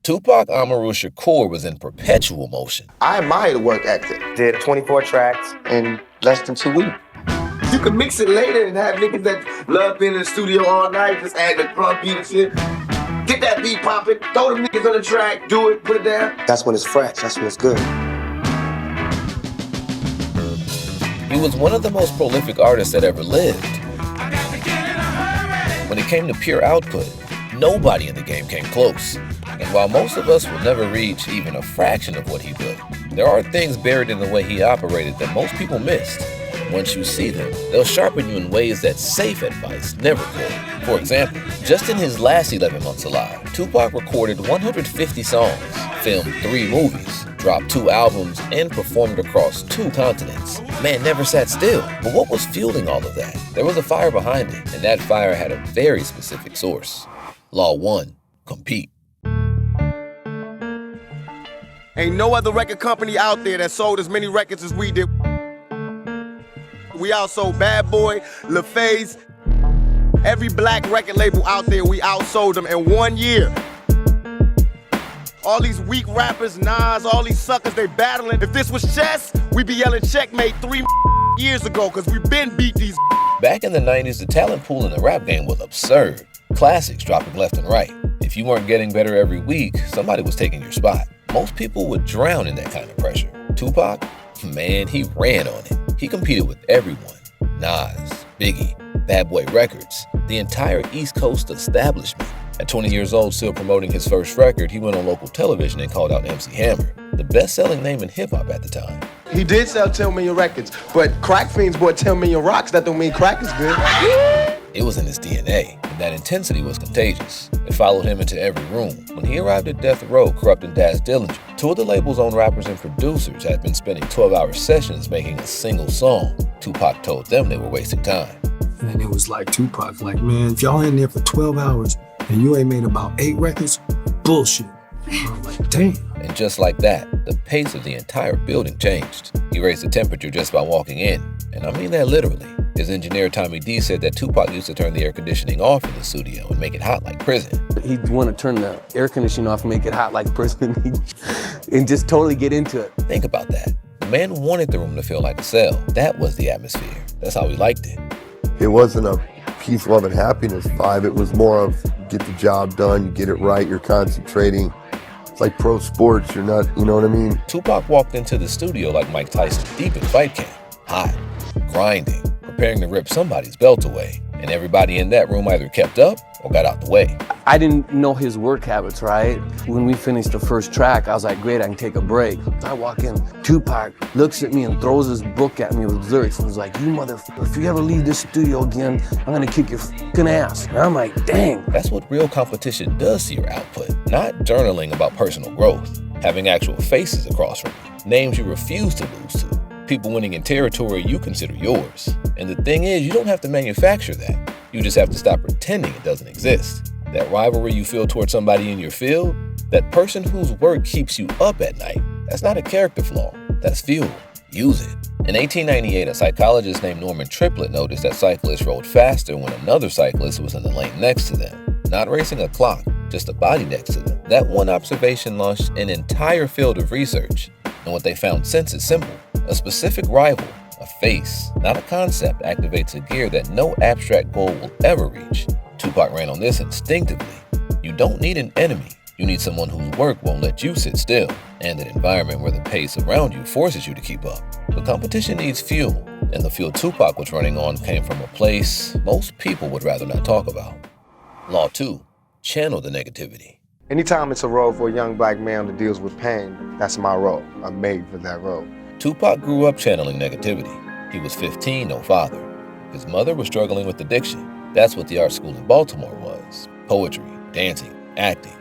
Tupac Amaru Shakur was in perpetual motion. I admire the work ethic. Did 24 tracks in less than 2 weeks. You can mix it later and have niggas that love being in the studio all night, just add the drum beat and shit. Get that beat popping, throw them niggas on the track, do it, put it down. That's when it's fresh, that's when it's good. He was one of the most prolific artists that ever lived. When it came to pure output, nobody in the game came close. And while most of us will never reach even a fraction of what he built, there are things buried in the way he operated that most people missed. Once you see them, they'll sharpen you in ways that safe advice never could. For example, just in his last 11 months alive, Tupac recorded 150 songs, filmed 3 movies, dropped 2 albums, and performed across 2 continents. Man never sat still. But what was fueling all of that? There was a fire behind it, and that fire had a very specific source. Law 1, compete. Ain't no other record company out there that sold as many records as we did. We outsold Bad Boy, LaFaze, every black record label out there, we outsold them in 1 year. All these weak rappers, Nas, all these suckers, they battling. If this was chess, we'd be yelling checkmate 3 years ago, cause we been beat these. Back in the 90s, the talent pool in the rap game was absurd. Classics dropping left and right. If you weren't getting better every week, somebody was taking your spot. Most people would drown in that kind of pressure. Tupac, man, he ran on it. He competed with everyone. Nas, Biggie, Bad Boy Records, the entire East Coast establishment. At 20 years old, still promoting his first record, he went on local television and called out MC Hammer, the best-selling name in hip-hop at the time. He did sell 10 million records, but crack fiends bought 10 million rocks. That don't mean crack is good. It was in his DNA, and that intensity was contagious. It followed him into every room. When he arrived at Death Row, corrupting Daz Dillinger, 2 of the label's own rappers and producers had been spending 12-hour sessions making a single song. Tupac told them they were wasting time. And it was like Tupac, like, man, if y'all in there for 12 hours and you ain't made about 8 records, bullshit. I'm like, damn. And just like that, the pace of the entire building changed. He raised the temperature just by walking in. And I mean that literally. His engineer Tommy D said that Tupac used to turn the air conditioning off in the studio and make it hot like prison. He'd want to turn the air conditioning off and make it hot like prison and just totally get into it. Think about that. The man wanted the room to feel like a cell. That was the atmosphere. That's how he liked it. It wasn't a peace, love, and happiness vibe. It was more of get the job done, you get it right, you're concentrating. It's like pro sports, you're not, you know what I mean? Tupac walked into the studio like Mike Tyson, deep in fight camp, hot, grinding, preparing to rip somebody's belt away. And everybody in that room either kept up or got out the way. I didn't know his work habits, right? When we finished the first track, I was like, great, I can take a break. I walk in, Tupac looks at me and throws his book at me with lyrics and was like, you motherfucker, if you ever leave this studio again, I'm gonna kick your fucking ass. And I'm like, dang. That's what real competition does to your output. Not journaling about personal growth, having actual faces across from you, names you refuse to lose to, people winning in territory you consider yours. And the thing is, you don't have to manufacture that. You just have to stop pretending it doesn't exist. That rivalry you feel towards somebody in your field, that person whose work keeps you up at night, that's not a character flaw, that's fuel. Use it. In 1898, a psychologist named Norman Triplett noticed that cyclists rode faster when another cyclist was in the lane next to them. Not racing a clock, just a body next to them. That one observation launched an entire field of research. And what they found since is simple. A specific rival, a face, not a concept, activates a gear that no abstract goal will ever reach. Tupac ran on this instinctively. You don't need an enemy. You need someone whose work won't let you sit still, and an environment where the pace around you forces you to keep up. But competition needs fuel, and the fuel Tupac was running on came from a place most people would rather not talk about. Law 2, channel the negativity. Anytime it's a role for a young black man that deals with pain, that's my role. I'm made for that role. Tupac grew up channeling negativity. He was 15, no father. His mother was struggling with addiction. That's what the art school in Baltimore was. Poetry, dancing, acting.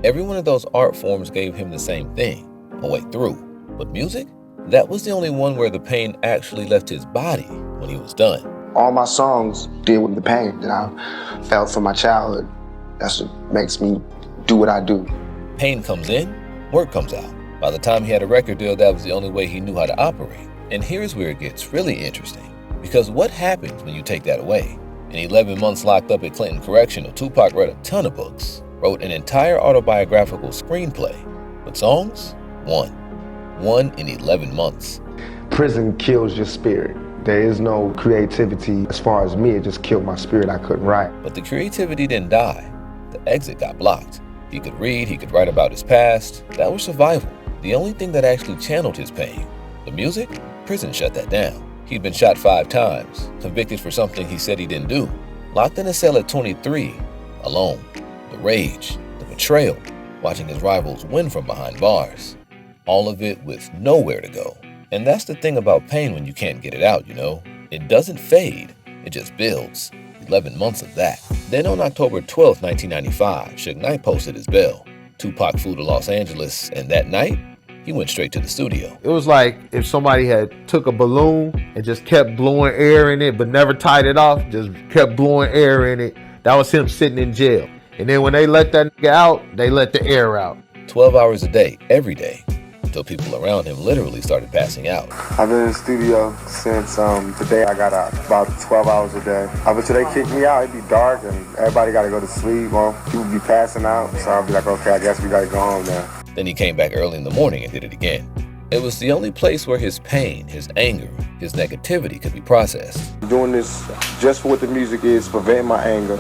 Every one of those art forms gave him the same thing, a way through. But music? That was the only one where the pain actually left his body when he was done. All my songs deal with the pain that I felt from my childhood. That's what makes me do what I do. Pain comes in, work comes out. By the time he had a record deal, that was the only way he knew how to operate. And here's where it gets really interesting. Because what happens when you take that away? In 11 months locked up at Clinton Correctional, Tupac read a ton of books. wrote an entire autobiographical screenplay. But songs? One. One in 11 months. Prison kills your spirit. There is no creativity. As far as me, it just killed my spirit. I couldn't write. But the creativity didn't die. The exit got blocked. He could read, he could write about his past. That was survival. The only thing that actually channeled his pain. The music? Prison shut that down. He'd been shot 5 times, convicted for something he said he didn't do. Locked in a cell at 23, alone. The rage, the betrayal, watching his rivals win from behind bars. All of it with nowhere to go. And that's the thing about pain when you can't get it out, you know? It doesn't fade, it just builds. 11 months of that. Then on October 12, 1995, Suge Knight posted his bail. Tupac flew to Los Angeles, and that night, he went straight to the studio. It was like if somebody had took a balloon and just kept blowing air in it, but never tied it off, just kept blowing air in it. That was him sitting in jail. And then when they let that nigga out, they let the air out. 12 hours a day, every day, until people around him literally started passing out. I've been in the studio since the day I got out, about 12 hours a day. Up until they kicked me out, it'd be dark and everybody got to go to sleep. Well, people be passing out, so I'll be like, okay, I guess we got to go home now. Then he came back early in the morning and did it again. It was the only place where his pain, his anger, his negativity could be processed. Doing this just for what the music is, preventing my anger.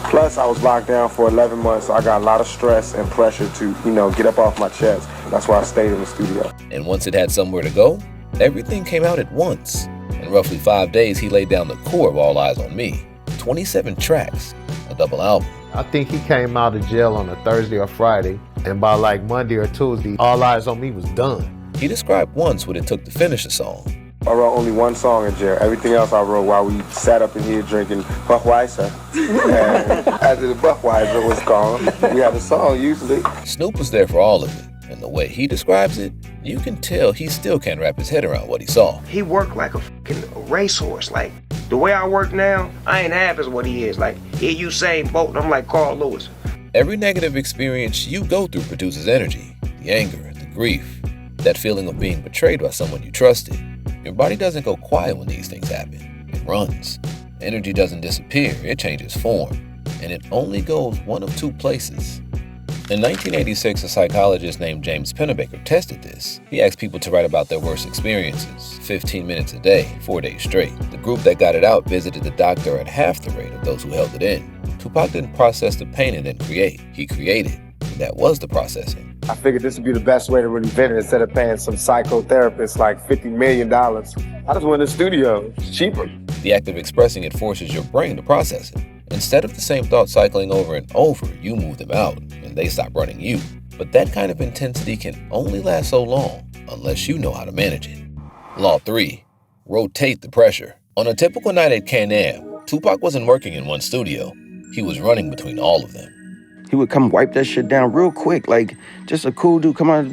Plus, I was locked down for 11 months, so I got a lot of stress and pressure to, get up off my chest. That's why I stayed in the studio. And once it had somewhere to go, everything came out at once. In roughly 5 days, he laid down the core of All Eyes on Me. 27 tracks, a double album. I think he came out of jail on a Thursday or Friday, and by like Monday or Tuesday, All Eyes on Me was done. He described once what it took to finish the song. I wrote only one song in jail. Everything else I wrote while we sat up in here drinking Budweiser. And after the Budweiser was gone, we had a song usually. Snoop was there for all of it. And the way he describes it, you can tell he still can't wrap his head around what he saw. He worked like a fucking racehorse. Like, the way I work now, I ain't half as what he is. Like, here Usain Bolt, I'm like Carl Lewis. Every negative experience you go through produces energy, the anger, the grief, that feeling of being betrayed by someone you trusted. Your body doesn't go quiet when these things happen. It runs. Energy doesn't disappear, it changes form. And it only goes one of 2 places. In 1986, a psychologist named James Pennebaker tested this. He asked people to write about their worst experiences, 15 minutes a day, 4 days straight. The group that got it out visited the doctor at half the rate of those who held it in. Tupac didn't process the pain and then create. He created. And that was the processing. I figured this would be the best way to really vent it instead of paying some psychotherapist like $50 million. I just went to the studio. It's cheaper. The act of expressing it forces your brain to process it. Instead of the same thoughts cycling over and over, you move them out and they stop running you. But that kind of intensity can only last so long unless you know how to manage it. Law 3. Rotate the pressure. On a typical night at Can-Am, Tupac wasn't working in one studio. He was running between all of them. He would come wipe that shit down real quick, like just a cool dude. Come on,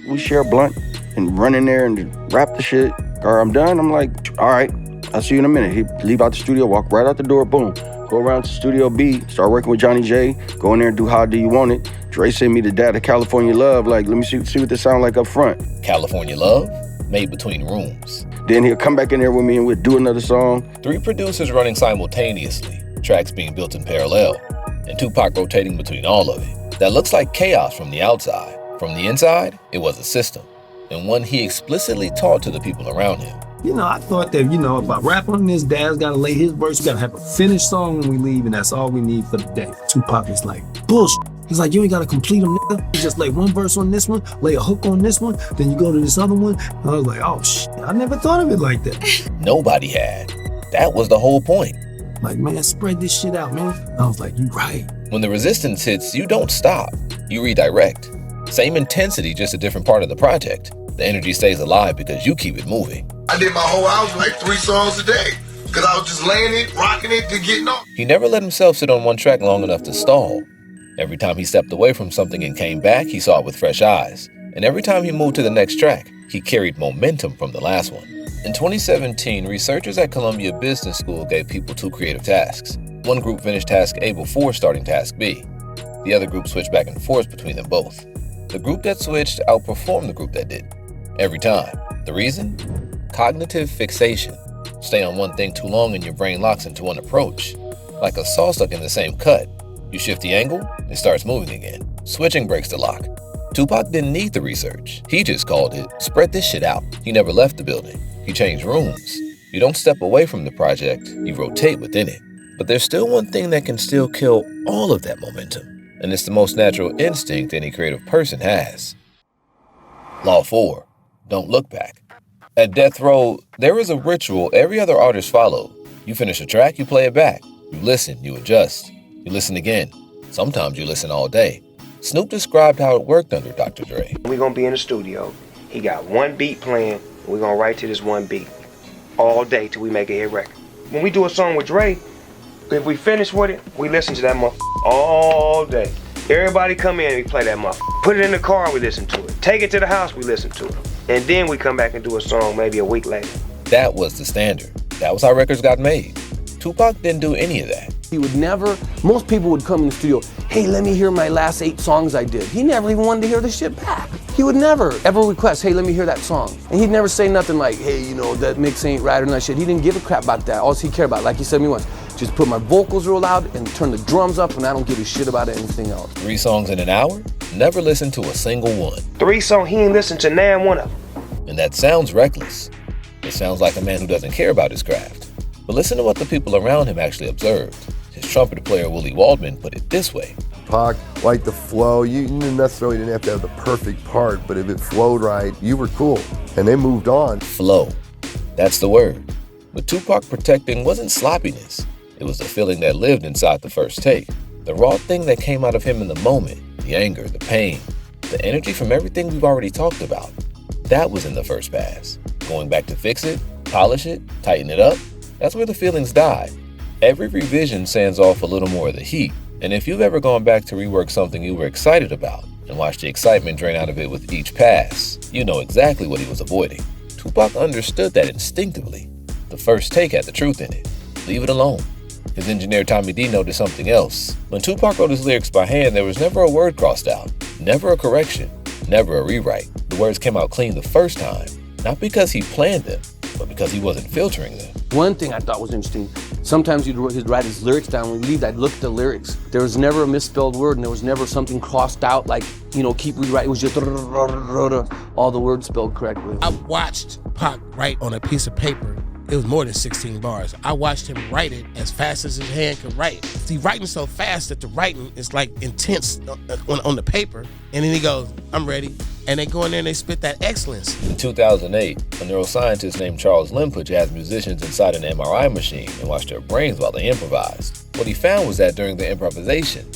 we share a blunt and run in there and wrap the shit. Or I'm done. I'm like, all right, I'll see you in a minute. He'd leave out the studio, walk right out the door, boom. Go around to Studio B, start working with Johnny J, go in there and do How Do You Want It. Dre sent me the data California Love, like, let me see what this sound like up front. California Love, made between rooms. Then he'll come back in there with me and we'll do another song. 3 producers running simultaneously, tracks being built in parallel, and Tupac rotating between all of it. That looks like chaos from the outside. From the inside, it was a system, and one he explicitly taught to the people around him. I thought that, if I rap on this, Dad's got to lay his verse. We got to have a finished song when we leave, and that's all we need for the day. Tupac is like, bullshit. He's like, you ain't got to complete them, nigga. You just lay one verse on this one, lay a hook on this one, then you go to this other one. And I was like, oh, shit. I never thought of it like that. Nobody had. That was the whole point. Like, man, spread this shit out, man. I was like, you right. When the resistance hits, you don't stop. You redirect. Same intensity, just a different part of the project. The energy stays alive because you keep it moving. I did my whole album like 3 songs a day because I was just laying it, rocking it, then getting off. He never let himself sit on one track long enough to stall. Every time he stepped away from something and came back, he saw it with fresh eyes. And every time he moved to the next track, he carried momentum from the last one. In 2017, researchers at Columbia Business School gave people 2 creative tasks. One group finished task A before starting task B. The other group switched back and forth between them both. The group that switched outperformed the group that didn't. Every time. The reason? Cognitive fixation. Stay on one thing too long and your brain locks into one approach. Like a saw stuck in the same cut. You shift the angle, it starts moving again. Switching breaks the lock. Tupac didn't need the research. He just called it, spread this shit out. He never left the building. He changed rooms. You don't step away from the project, you rotate within it. But there's still one thing that can still kill all of that momentum, and it's the most natural instinct any creative person has. Law 4, don't look back. At Death Row, there is a ritual every other artist follows. You finish a track, you play it back. You listen, you adjust. You listen again. Sometimes you listen all day. Snoop described how it worked under Dr. Dre. We're gonna be in the studio. He got one beat playing, and we're gonna write to this one beat all day till we make a hit record. When we do a song with Dre, if we finish with it, we listen to that motherfucker all day. Everybody come in and we play that motherfucker. Put it in the car, we listen to it. Take it to the house, we listen to it. And then we come back and do a song maybe a week later. That was the standard. That was how records got made. Tupac didn't do any of that. He would never, most people would come in the studio, hey, let me hear my last 8 songs I did. He never even wanted to hear the shit back. He would never ever request, hey, let me hear that song. And he'd never say nothing like, hey, you know, that mix ain't right or that shit. He didn't give a crap about that. All he cared about, like he said to me once, just put my vocals real loud and turn the drums up and I don't give a shit about anything else. 3 songs in an hour? Never listened to a single one. 3 songs, he ain't listened to none one of them. And that sounds reckless. It sounds like a man who doesn't care about his craft. But listen to what the people around him actually observed. His trumpet player Willie Waldman put it this way. Pac, like the flow, you necessarily didn't have to have the perfect part, but if it flowed right, you were cool. And they moved on. Flow. That's the word. What Tupac protecting wasn't sloppiness. It was the feeling that lived inside the first take. The raw thing that came out of him in the moment. The anger, the pain, the energy from everything we've already talked about. That was in the first pass. Going back to fix it, polish it, tighten it up, that's where the feelings die. Every revision sands off a little more of the heat. And if you've ever gone back to rework something you were excited about and watched the excitement drain out of it with each pass, you know exactly what he was avoiding. Tupac understood that instinctively. The first take had the truth in it. Leave it alone. His engineer Tommy D noticed something else. When Tupac wrote his lyrics by hand, there was never a word crossed out, never a correction, never a rewrite. The words came out clean the first time, not because he planned them, but because he wasn't filtering them. One thing I thought was interesting, sometimes he'd write his lyrics down. When we leave, I'd look at the lyrics. There was never a misspelled word, and there was never something crossed out, like, you know, keep rewriting. It was just all the words spelled correctly. I watched Pac write on a piece of paper. It was more than 16 bars. I watched him write it as fast as his hand could write. He's writing so fast that the writing is like intense on the paper. And then he goes, I'm ready. And they go in there and they spit that excellence. In 2008, a neuroscientist named Charles Lim put jazz musicians inside an MRI machine and watched their brains while they improvised. What he found was that during the improvisation,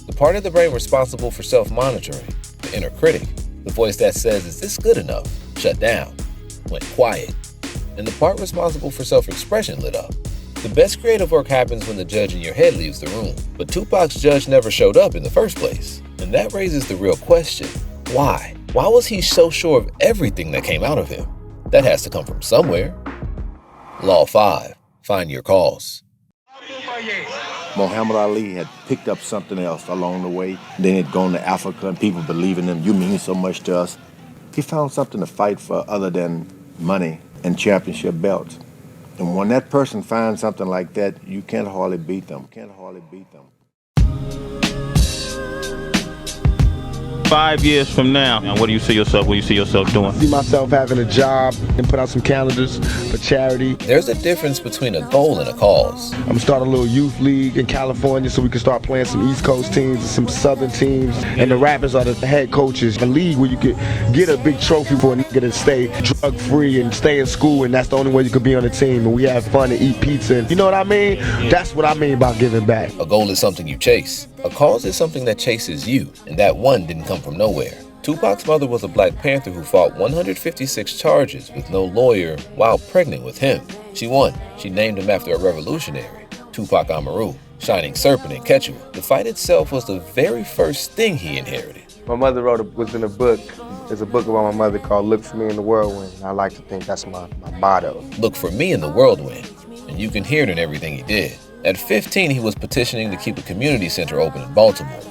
the part of the brain responsible for self-monitoring, the inner critic, the voice that says, is this good enough, shut down, went quiet. And the part responsible for self-expression lit up. The best creative work happens when the judge in your head leaves the room. But Tupac's judge never showed up in the first place. And that raises the real question. Why? Why was he so sure of everything that came out of him? That has to come from somewhere. Law 5. Find your cause. Muhammad Ali had picked up something else along the way. Then he'd gone to Africa and people believe in him. You mean so much to us. He found something to fight for other than money and championship belts. And when that person finds something like that, you can't hardly beat them. 5 years from now, and what do you see yourself doing? See myself having a job and put out some calendars for charity. There's a difference between a goal and a cause. I'm gonna start a little youth league in California so we can start playing some East Coast teams and some Southern teams. And the rappers are the head coaches. A league where you could get a big trophy for a nigga to stay drug free and stay in school, and that's the only way you could be on the team. And we have fun and eat pizza. And you know what I mean? That's what I mean by giving back. A goal is something you chase. A cause is something that chases you, and that one didn't come from nowhere. Tupac's mother was a Black Panther who fought 156 charges with no lawyer while pregnant with him. She won. She named him after a revolutionary, Tupac Amaru, Shining Serpent in Quechua. The fight itself was the very first thing he inherited. My mother was in a book. There's a book about my mother called Look for Me in the Whirlwind. I like to think that's my motto. Look for me in the whirlwind, and you can hear it in everything he did. At 15, he was petitioning to keep a community center open in Baltimore.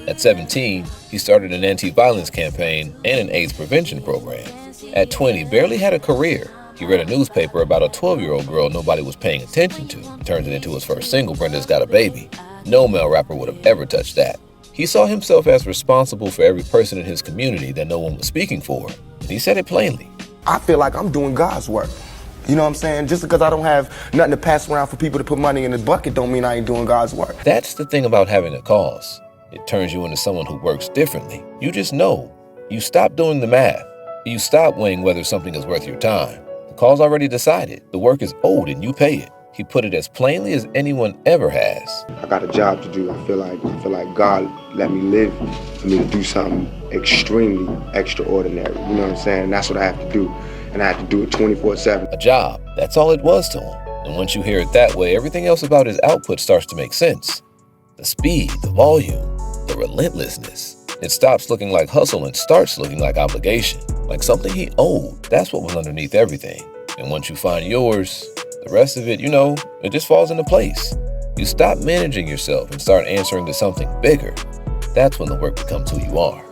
At 17, he started an anti-violence campaign and an AIDS prevention program. At 20, barely had a career. He read a newspaper about a 12-year-old girl nobody was paying attention to. Turns it into his first single, Brenda's Got a Baby. No male rapper would have ever touched that. He saw himself as responsible for every person in his community that no one was speaking for, and he said it plainly. I feel like I'm doing God's work. You know what I'm saying? Just because I don't have nothing to pass around for people to put money in the bucket don't mean I ain't doing God's work. That's the thing about having a cause. It turns you into someone who works differently. You just know. You stop doing the math. You stop weighing whether something is worth your time. The cause already decided. The work is owed and you pay it. He put it as plainly as anyone ever has. I got a job to do. I feel like God let me live for me to do something extremely extraordinary. You know what I'm saying? And that's what I have to do. And I have to do it 24/7. A job. That's all it was to him. And once you hear it that way, everything else about his output starts to make sense. The speed, the volume, the relentlessness. It stops looking like hustle and starts looking like obligation, like something he owed. That's what was underneath everything. And once you find yours, the rest of it, it just falls into place. You stop managing yourself and start answering to something bigger. That's when the work becomes who you are.